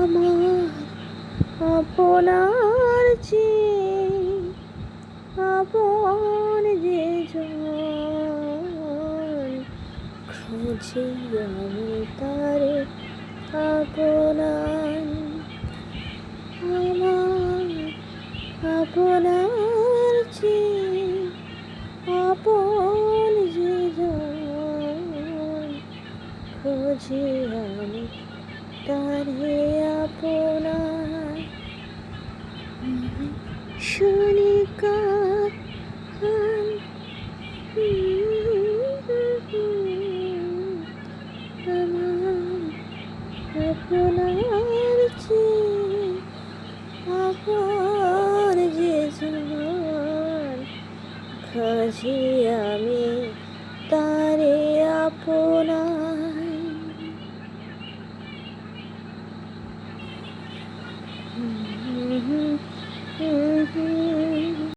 আমার আপনার চেয়ে আপন যে জন, খুঁজি আমি তারে আপনার। আমার আপনার চেয়ে আপন যে জন, খুঁজি আমি তারে আপনার। শুনি কার আমার আপনার চেয়ে আপন যে জন, খুঁজি আমি তারে আপনার।